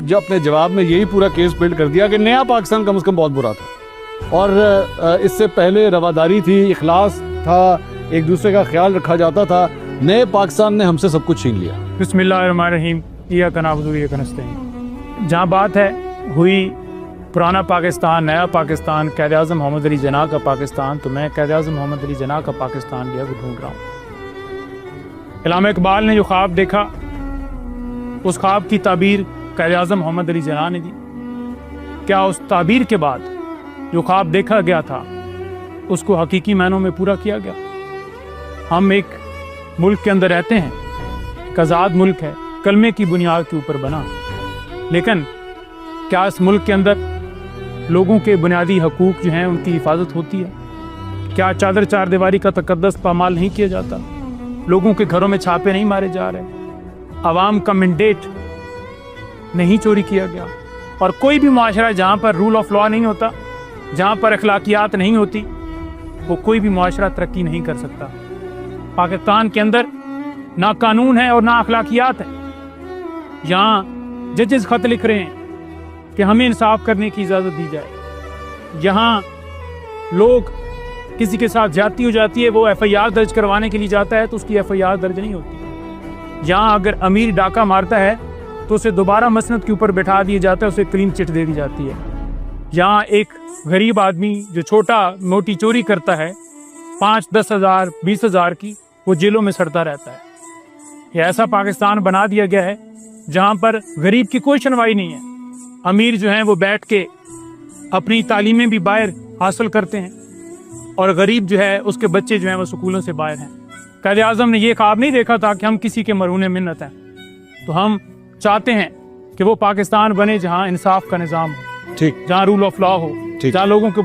جو اپنے جواب میں یہی پورا کیس بلڈ کر دیا کہ نیا پاکستان کم از کم بہت برا تھا، اور اس سے پہلے رواداری تھی، اخلاص تھا، ایک دوسرے کا خیال رکھا جاتا تھا. نئے پاکستان نے ہم سے سب کچھ چھین لیا. بسم اللہ الرحمن الرحیم. ایاک نعبد و ایاک نستعین. جہاں بات ہے ہوئی پرانا پاکستان، نیا پاکستان، قائد اعظم محمد علی جناح کا پاکستان، تو میں قائد اعظم محمد علی جناح کا پاکستان جو ہے وہ ڈھونڈ رہا ہوں. علامہ اقبال نے جو خواب دیکھا، اس خواب کی تعبیر قائد اعظم محمد علی جناح نے دی. کیا اس تعبیر کے بعد جو خواب دیکھا گیا تھا اس کو حقیقی معنوں میں پورا کیا گیا؟ ہم ایک ملک کے اندر رہتے ہیں، ایک آزاد ملک ہے، کلمے کی بنیاد کے اوپر بنا، لیکن کیا اس ملک کے اندر لوگوں کے بنیادی حقوق جو ہیں ان کی حفاظت ہوتی ہے؟ کیا چادر چار دیواری کا تقدس پامال نہیں کیا جاتا؟ لوگوں کے گھروں میں چھاپے نہیں مارے جا رہے؟ عوام کا مینڈیٹ نہیں چوری کیا گیا؟ اور کوئی بھی معاشرہ جہاں پر رول آف لا نہیں ہوتا، جہاں پر اخلاقیات نہیں ہوتی، وہ کوئی بھی معاشرہ ترقی نہیں کر سکتا. پاکستان کے اندر نہ قانون ہے اور نہ اخلاقیات ہے. یہاں ججز خط لکھ رہے ہیں کہ ہمیں انصاف کرنے کی اجازت دی جائے. یہاں لوگ کسی کے ساتھ زیادتی ہو جاتی ہے، وہ ایف آئی آر درج کروانے کے لیے جاتا ہے تو اس کی ایف آئی آر درج نہیں ہوتی. یہاں اگر امیر ڈاکہ مارتا ہے تو اسے دوبارہ مسند کے اوپر بٹھا دیا جاتا ہے، اسے کلین چٹ دے دی جاتی ہے. یہاں ایک غریب آدمی جو چھوٹا موٹی چوری کرتا ہے 5-10 ہزار 20 ہزار کی، وہ جیلوں میں سڑتا رہتا ہے. یہ ایسا پاکستان بنا دیا گیا ہے جہاں پر غریب کی کوئی سنوائی نہیں ہے. امیر جو ہیں وہ بیٹھ کے اپنی تعلیمیں بھی باہر حاصل کرتے ہیں، اور غریب جو ہے اس کے بچے جو ہیں وہ سکولوں سے باہر ہیں. قائد اعظم نے یہ خواب نہیں دیکھا تھا کہ ہم کسی کے مرہون منت ہیں. تو ہم چاہتے ہیں کہ وہ پاکستان بنے جہاں انصاف کا نظام ہو، ٹھیک، جہاں رول آف لا ہو، جہاں لوگوں کے